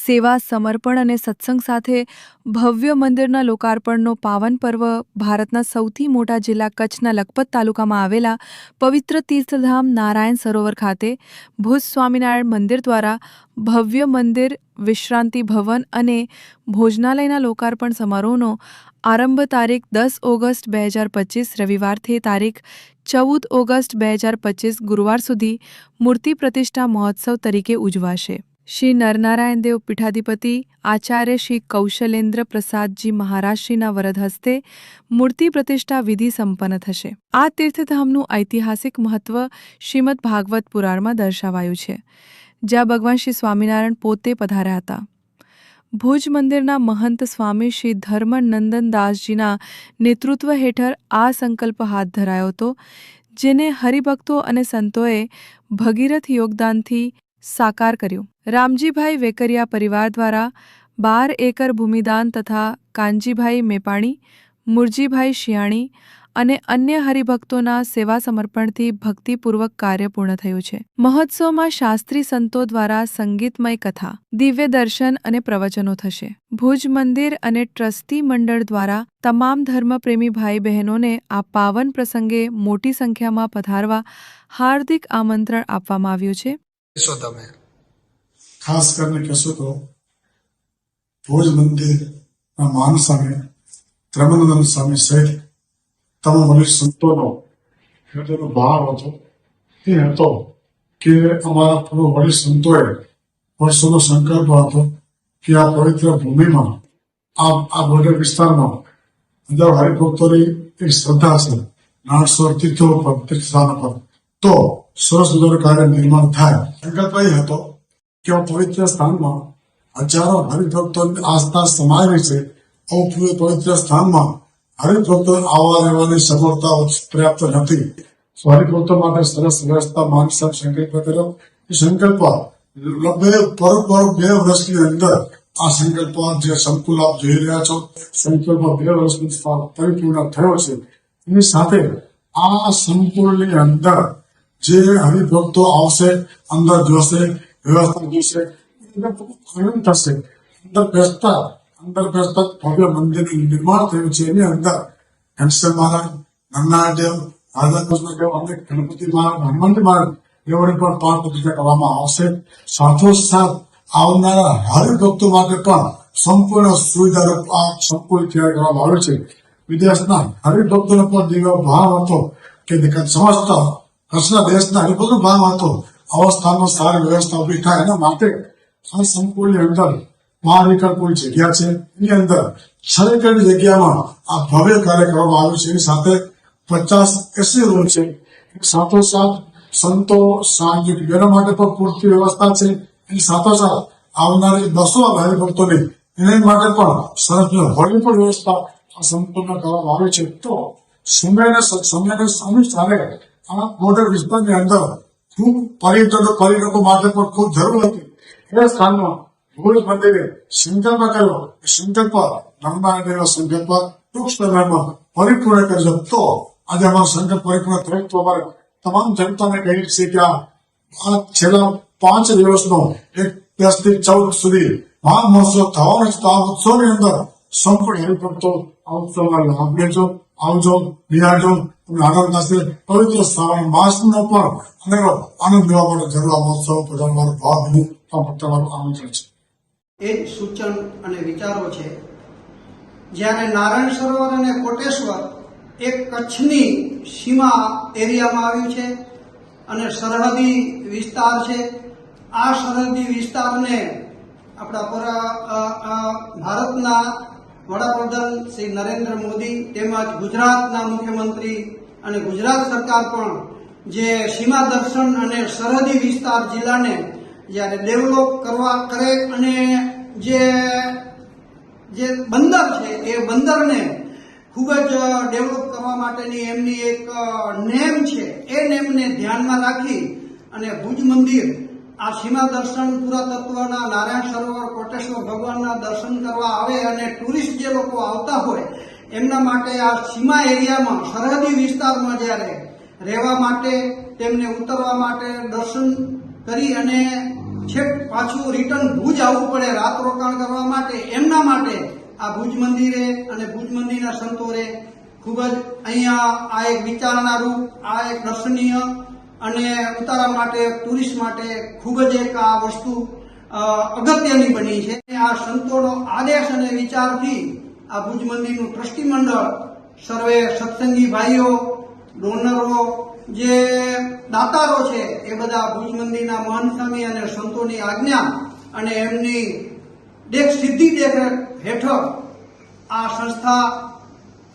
સેવા, સમર્પણ અને સત્સંગ સાથે ભવ્ય મંદિરના લોકાર્પણનો પાવન પર્વ ભારતના સૌથી મોટા જિલ્લા કચ્છના લખપત તાલુકામાં આવેલા પવિત્ર તીર્થધામ નારાયણ સરોવર ખાતે ભુજ સ્વામિનારાયણ મંદિર દ્વારા ભવ્ય મંદિર, વિશ્રાંતિ ભવન અને ભોજનાલયના લોકાર્પણ સમારોહનો આરંભ તારીખ 10 ઓગસ્ટ 2025 રવિવારથી તારીખ 14 ઓગસ્ટ 2025 ગુરુવાર સુધી મૂર્તિ પ્રતિષ્ઠા મહોત્સવ તરીકે ઉજવાશે. શ્રી નરનારાયણ દેવ પીઠાધિપતિ આચાર્ય શ્રી કૌશલેન્દ્ર પ્રસાદજી મહારાજશ્રીના વરદ હસ્તે મૂર્તિ પ્રતિષ્ઠા વિધિ સંપન્ન થશે. આ તીર્થધામનું ઐતિહાસિક મહત્વ શ્રીમદ ભાગવત પુરાણમાં દર્શાવાયું છે, જ્યાં ભગવાન શ્રી સ્વામિનારાયણ પોતે પધાર્યા હતા. ભુજ મંદિરના મહંત સ્વામી શ્રી ધર્મનંદનદાસજીના નેતૃત્વ હેઠળ આ સંકલ્પ હાથ ધરાયો હતો, જેને હરિભક્તો અને સંતોએ ભગીરથ યોગદાનથી સાકાર કર્યું. રામજીભાઈ વેકરિયા પરિવાર દ્વારા 12 એકર ભૂમિદાન તથા કાનજીભાઈ મેપાણી, મુરજીભાઈ શિયાણી અને અન્ય હરિભક્તોના સેવા સમર્પણથી ભક્તિપૂર્વક કાર્ય પૂર્ણ થયું છે. મહોત્સવમાં શાસ્ત્રી સંતો દ્વારા સંગીતમય કથા, દિવ્ય દર્શન અને પ્રવચનો થશે. ભુજ મંદિર અને ટ્રસ્ટી મંડળ દ્વારા તમામ ધર્મપ્રેમી ભાઈ બહેનોને આ પાવન પ્રસંગે મોટી સંખ્યામાં પધારવા હાર્દિક આમંત્રણ આપવામાં આવ્યું છે. ખાસ કરીને કહેશો તો ભુજ મંદિરના મહાન સ્વામી ધર્મનંદન સ્વામી સહિત તમામ વરિષ્ઠ સંતોનો હૃદયનો ભાવ હતો એ હતો કે અમારા પૂર્વ વરિષ્ઠ સંતોએ વર્ષોનો સંકલ્પ હતો કે આ પવિત્ર ભૂમિમાં આ બોર્ડર વિસ્તારમાં હજારો હરિભક્તોની એક શ્રદ્ધા છે. 900 તીર્થો પર તીર્થસ્થાનો પર તો સરસ મજાનું કાર્ય નિર્માણ થાય. સંકલ્પ એ હતો કે આ પવિત્ર સ્થાનમાં હજારો હરિભક્તોની આસ્થા સમાયેલી છે. આવું પવિત્ર સ્થાનમાં હરિભક્તો આવવા રહેવાની સગવડતા પર્યાપ્ત નથી. હરિભક્તો માટે સરસ વ્યવસ્થા માનસર સંકલ્પ કર્યો. એ સંકલ્પ લગભગ 2 વર્ષની અંદર આ સંકલ્પ જે સંકુલ આપ જોઈ રહ્યા છો, સંકલ્પ 2 વર્ષની પરિપૂર્ણ થયો છે. એની સાથે આ સંકુલની અંદર જે હરિભક્તો આવશે, અંદર જોશે, વ્યવસ્થા જોશે, આનંદ થશે. અંદર બેસતા ભવ્ય મંદિરનું નિર્માણ થયું છે. એની અંદર ઘનશ્યામ મહારાજ, નરનારાયણ દેવ, રાધાકૃષ્ણ દેવ, અનેક ગણપતિ મહારાજ, હનુમાનજી મહારાજ એવોની પણ પાઠ પ્રતિષ્ઠા કરવામાં આવશે. સાથોસાથ આવનારા હરિભક્તો માટે પણ સંપૂર્ણ સુવિધારૂપ આ સંકુલ તૈયાર કરવામાં આવ્યું છે. વિદેશના હરિભક્તોનો પણ દિવ્ય ભાવ હતો કે સમસ્ત કચ્છના દેશના હરિભક્તોનો ભાવ હતો આવા સ્થાનમાં સારી વ્યવસ્થા ઉભી થાય. એના માટે આ સંકુલની અંદર 12 એકર કુલ જગ્યા છે. એની અંદર 6 એકરની જગ્યામાં આ ભવ્ય કાર્ય કરવામાં આવ્યું છે. એની સાથે 50-80 રૂમ છે. સાથોસાથ સંતો, સાંજિક બહેનો માટે પણ પૂરતી વ્યવસ્થા છે. એની સાથોસાથ આવનારી 200 હરિભક્તોની એની માટે પણ સરસ હોલની પણ વ્યવસ્થા આ સંપૂર્ણ કરવામાં આવે છે. તો સમયને અનુસારે આ બોર્ડર વિસ્તારની અંદર ખૂબ પર્યટકો માટે પણ ખૂબ જરૂર હતી. એ સ્થાનમાં ભુજ મંદિરે સંકલ્પ કર્યો. સંકલ્પ નરનારાયણ દેવનો સંકલ્પ ટૂંક સમયમાં પરિપૂર્ણ કરજો. તો આજે અમારો સંકલ્પ પરિપૂર્ણ થયો. તો અમારે તમામ જનતાને કહીએ છીએ કે આ છેલ્લા 5 દિવસનો 1 થી 14 સુધી મહાન મહોત્સવ થવાનો છે. તો આ ઉત્સવની અંદર સંપૂર્ણ હરિભક્તો આ ઉત્સવમાં લાભ લેજો, આવજો, નિહાળજો, તમને આનંદ થશે. પવિત્ર શ્રાવણ માસનો પણ અનેરો આનંદ લેવા માટે જરૂર આ મહોત્સવ પધારવાનો ભાવ હું તમારું આમંત્રણ છે. એ સૂચન અને વિચારો છે. જ્યારે નારાયણ સરોવર અને કોટેશ્વર એક કચ્છની સીમા એરિયામાં આવ્યું છે અને સરહદી વિસ્તાર છે. આ સરહદી વિસ્તારને આપણા ભારતના વડાપ્રધાન શ્રી નરેન્દ્ર મોદી તેમજ ગુજરાતના મુખ્યમંત્રી અને ગુજરાત સરકાર પણ જે સીમા દર્શન અને સરહદી વિસ્તાર જિલ્લાને જ્યારે ડેવલપ કરે અને જે બંદર છે એ બંદરને ખૂબ જ ડેવલપ કરવા માટેની એમની એક નેમ છે. એ નેમને ધ્યાનમાં રાખી અને ભુજ મંદિર આ સીમા દર્શન પુરાતત્વના નારાયણ સરોવર કોટેશ્વર ભગવાનના દર્શન કરવા આવે અને ટુરિસ્ટ જે લોકો આવતા હોય એમના માટે આ સીમા એરિયામાં સરહદી વિસ્તારમાં જ્યારે રહેવા માટે, તેમને ઉતરવા માટે, દર્શન કરી અને છેક પાછું રિટર્ન ભુજ આવવું પડે રાત રોકાણ કરવા માટે, એમના માટે આ ભુજ મંદિરે અને ભુજ મંદિરના સંતોએ ખૂબ જ અહીંયા આ એક વિચારણારૂપ, આ એક દર્શનીય અને ઉતારા માટે, ટુરિસ્ટ માટે ખૂબ જ એક આ વસ્તુ અગત્યની બની છે. આ સંતોનો આદેશ અને વિચારથી આ ભુજ મંદિરનું ટ્રસ્ટી મંડળ, સર્વે સત્સંગી ભાઈઓ, ડોનરો, જે દાતારો છે એ બધા ભુજ મંદિરના મહંત સ્વામી અને સંતોની આજ્ઞા અને એમની સીધી દેખરેખ હેઠળ આ સંસ્થા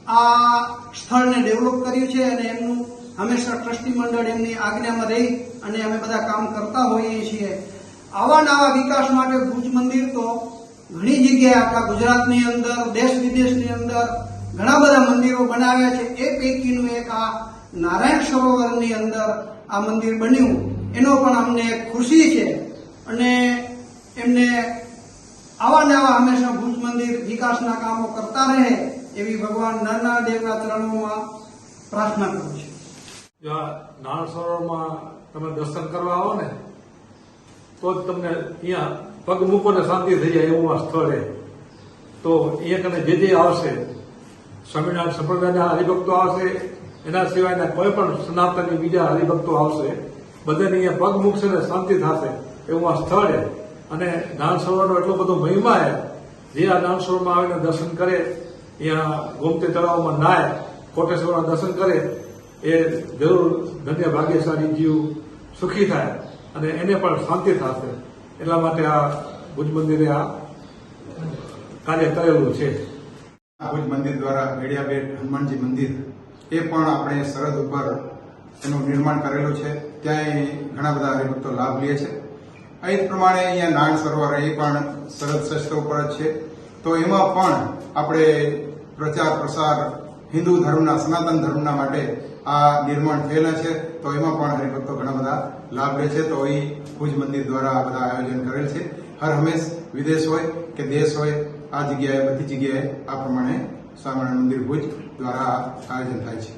આ સ્થળને ડેવલપ કર્યું છે અને એમનું હંમેશા ટ્રસ્ટી મંડળ એમની આજ્ઞામાં રહી અને અમે બધા કામ કરતા હોઈએ છીએ. આવા નવા વિકાસ માટે ભુજ મંદિર તો ઘણી જગ્યાએ આપણા ગુજરાતની અંદર, દેશ વિદેશની અંદર ઘણા બધા મંદિરો બનાવ્યા છે. એ પૈકીનું એક આ નારાયણ સરોવરની અંદર આ મંદિર બન્યું, એનો પણ અમને ખુશી છે અને એમને આવા નવા હંમેશા ભુજ મંદિર વિકાસના કામો કરતા રહે એવી ભગવાન નરનારાયણ દેવના ચરણોમાં પ્રાર્થના કરું છું. જો આ નારાયણ સરોવરમાં તમે દર્શન કરવા આવો ને તો જ તમને અહીંયા પગ મૂકો ને શાંતિ થઈ જાય એવું આ સ્થળ છે. તો અહીંયા કને જે આવશે, સ્વામિનારાયણ સંપ્રદાયના હરિભક્તો આવશે, એના સિવાયના કોઈ પણ સનાતની બીજા હરિભક્તો આવશે, બધાને અહીંયા પગ મૂકશે ને શાંતિ થશે એવું આ સ્થળ છે. અને નારાયણ સરોવરનો એટલો બધો મહિમા છે, જે આ નારાયણ સરોવરમાં આવીને દર્શન કરે, અહીંયા ગોમતી તળાવમાં નાય, કોટેશ્વરના દર્શન કરે, એ જરૂર ધન્ય ભાગ્યશાળી જીવ સુખી થાય અને એને પણ શાંતિ થશે. એટલા માટે આ ભુજ મંદિરે આ કાર્ય કરેલું છે. ભુજ મંદિર દ્વારા મેડિયાબેટ હનુમાનજી મંદિર એ પણ આપણે સરહદ ઉપર એનું નિર્માણ કરેલું છે. ત્યાં ઘણા બધા હરિભક્તો લાભ લે છે. એ જ પ્રમાણે અહીંયા નારાયણ સરોવર એ પણ સરહદ શસ્ત્ર ઉપર જ છે. તો એમાં પણ આપણે પ્રચાર પ્રસાર હિન્દુ ધર્મના, સનાતન ધર્મના માટે આ નિર્માણ થયેલા છે. તો એમાં પણ હરિભક્તો ઘણા બધા લાભ લે છે. તો એ ભુજ મંદિર દ્વારા આ બધા આયોજન કરેલ છે. હર હંમેશ વિદેશ હોય કે દેશ હોય, આ જગ્યાએ બધી જગ્યાએ આ પ્રમાણે સ્વામિનારાયણ મંદિર ભુજ દ્વારા આયોજન થાય છે.